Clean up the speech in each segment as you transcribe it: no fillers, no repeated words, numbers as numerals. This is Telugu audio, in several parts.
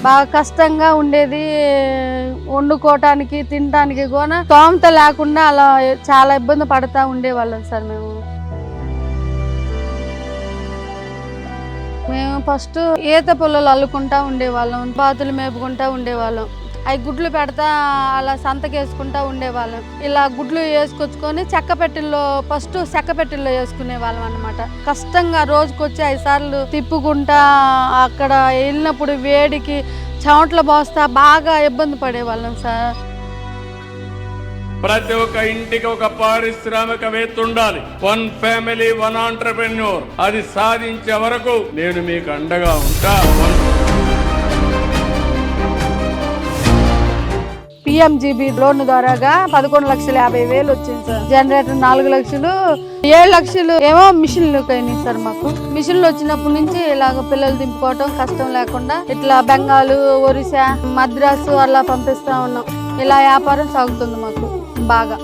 బాగా కష్టంగా ఉండేది, వండుకోవటానికి తినడానికి కూడా స్తోమత లేకుండా అలా చాలా ఇబ్బంది పడతా ఉండేవాళ్ళం సార్. మేము ఫస్ట్ ఈత పుల్లలు అల్లుకుంటా ఉండేవాళ్ళం, బాతులు మేపుకుంటా ఉండేవాళ్ళం. అవి గుడ్లు పెడతా అలా సంతకేసుకుంటా ఉండేవాళ్ళం. ఇలా గుడ్లు వేసుకొచ్చుకొని ఫస్ట్ చెక్క పెట్టెల్లో వేసుకునే వాళ్ళం అనమాట. కష్టంగా రోజుకొచ్చి 5 సార్లు తిప్పుకుంటా అక్కడ వెళ్ళినప్పుడు వేడికి చెమటలు పోస్తా బాగా ఇబ్బంది పడేవాళ్ళం సార్. ప్రతి ఒక్క ఇంటికి ఒక పారిశ్రామికవేత్త ఉండాలి. 1 ఫ్యామిలీ 1 ఆంటర్‌ప్రెన్యూర్. అది సాధించే వరకు నేను మీకు అండగా ఉంటా. PMGB లోన్ ద్వారాగా 11,50,000 వచ్చింది సార్. జనరేటర్ 4 లక్షలు, 7 లక్షలు ఏమో మిషన్లు అయినాయి సార్. మాకు మిషన్లు వచ్చినప్పటి నుంచి ఇలాగ పిల్లలు దింపుకోవటం కష్టం లేకుండా ఇట్లా బెంగాలు, ఒరిస్సా, మద్రాసు అలా పంపిస్తా ఉన్నాం. ఇలా వ్యాపారం సాగుతుంది మాకు బాగా.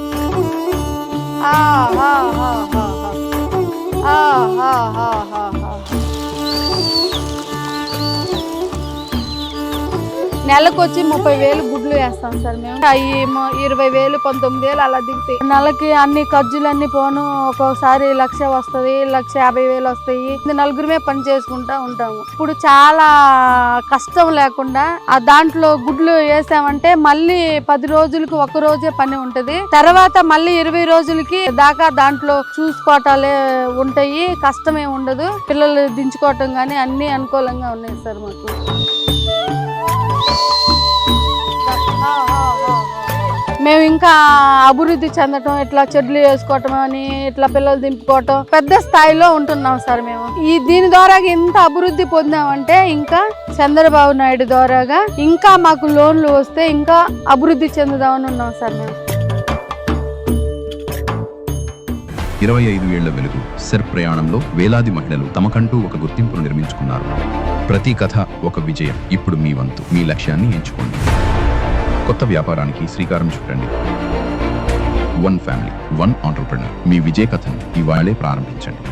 నెలకు వచ్చి 30,000 గుడ్లు వేస్తాం సార్ మేము. అవి 20,000, 19,000 అలా దిగుతాయి. నెలకి అన్ని ఖర్చులన్నీ పోను ఒక్కొక్కసారి 1,00,000 వస్తుంది, 1,50,000 వస్తాయి. నలుగురమే పని చేసుకుంటా ఉంటాము. ఇప్పుడు చాలా కష్టం లేకుండా ఆ దాంట్లో గుడ్లు వేసామంటే మళ్ళీ 10 రోజులకు 1 రోజే పని ఉంటది. తర్వాత మళ్ళీ 20 రోజులకి దాకా దాంట్లో చూసుకోవటాలే ఉంటాయి. కష్టమే ఉండదు. పిల్లలు దించుకోవటం కానీ అన్ని అనుకూలంగా ఉన్నాయి సార్ మాకు. మేము ఇంకా అభివృద్ధి చెందటం, ఇట్లా చెట్లు వేసుకోవటం అని, ఇట్లా పిల్లలు దింపుకోవటం పెద్ద స్థాయిలో ఉంటున్నాం సార్ మేము. దీని ద్వారా ఇంత అభివృద్ధి పొందామంటే ఇంకా చంద్రబాబు నాయుడు ద్వారాగా ఇంకా మాకు లోన్లు వస్తే ఇంకా అభివృద్ధి చెందుదామని ఉన్నాం సార్ మేము. 25 ఏళ్ల వెలుగు సెర్ ప్రయాణంలో వేలాది మహిళలు తమకంటూ ఒక గుర్తింపును నిర్మించుకున్నారు. ప్రతి కథ ఒక విజయం. ఇప్పుడు మీ వంతు. మీ లక్ష్యాన్ని ఎంచుకోండి. కొత్త వ్యాపారానికి శ్రీకారం చుట్టండి. 1 ఫ్యామిలీ 1 ఆంటర్‌ప్రెన్యూర్. మీ విజయ కథను ఇవాళే ప్రారంభించండి.